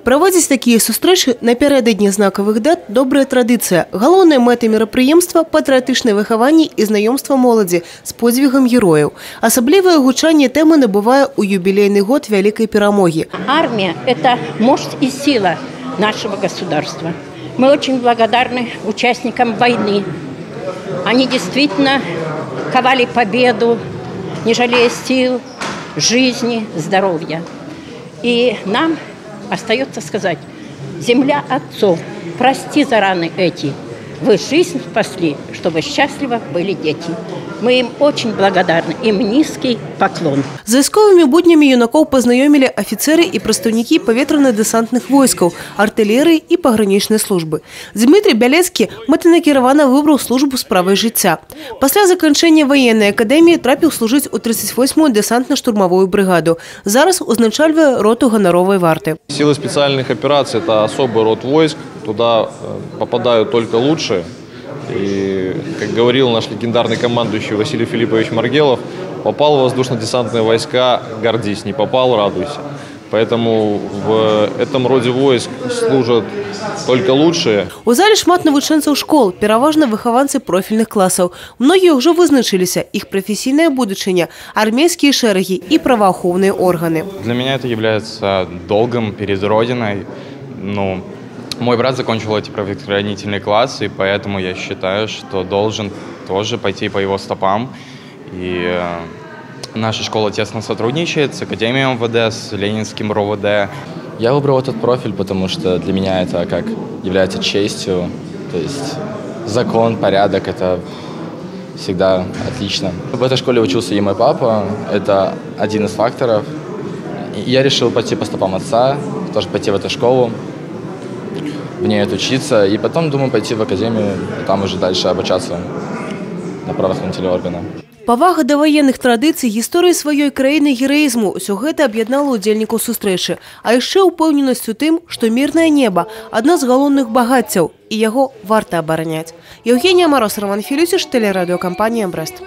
Праводзіць такія сустрэчы напярэдадні знакавых дат добрая традыцыя. Галоўная мэта мерапрыемства – патрыятычнае выхаванне і знаёмства моладзі з подзвігам герояў. Асаблівае гучанне тэмы набывае ў юбілейны год вялікай перамогі. Армия – это мощь и сила нашего государства. Мы очень благодарны участникам войны. Они действительно ковали победу, не жалея сил, жизни, здоровья. И нам остается сказать: земля отцов, прости за раны эти. Вы жизнь спасли, чтобы счастливо были дети. Мы им очень благодарны. Им низкий поклон. З вайсковымі буднямі юнакоў пазнаёмілі афіцэры і прадстаўнікі паветрана-дэсантных войскаў, артылерыі і пагранічнай службы. Дмітрий Бялецкі мэтанакіравана выбраў службу справай жыцця. Пасля заканчэння военнай акадэміі трапіў служыць у 38-ю дэсантна-штурмавую брыгаду. Зараз узначальвае роту ганаровай варты. Силы специальных операций – это особый род войск. Туда попадают только лучшие. И, как говорил наш легендарный командующий Василий Филиппович Маргелов, попал в воздушно-десантные войска – гордись, не попал – радуйся. Поэтому в этом роде войск служат только лучшие. У зале шмат навучэнцаў школ, пераважна выхаванцы профільных класаў. Многія ўжо вызначыліся, іх прафесійная будучыня, армейскія шэрагі і праваахоўныя органы. Для меня это является долгом перед Родиной. Мой брат закончил эти правоохранительные классы, и поэтому я считаю, что должен тоже пойти по его стопам. И наша школа тесно сотрудничает с Академией МВД, с Ленинским РОВД. Я выбрал этот профиль, потому что для меня это как является честью. То есть закон, порядок – это всегда отлично. В этой школе учился и мой папа. Это один из факторов. И я решил пойти по стопам отца, тоже пойти в эту школу, в ней отучиться. И потом, думаю, пойти в академию, и там уже дальше обучаться на правоохранительные органы. Павага да ваенных традыцый, гісторыі сваёй краіны, гераізму – усё гэта аб'яднала ўдзельнікаў сустрэчы. А яшчэ ўпэўненасць у тым, што мірнае неба – адна з галоўных багаццяў, і яго варта абараняць. Евгения Мороз, Роман Филюсиш, телерадиокомпания «Брест».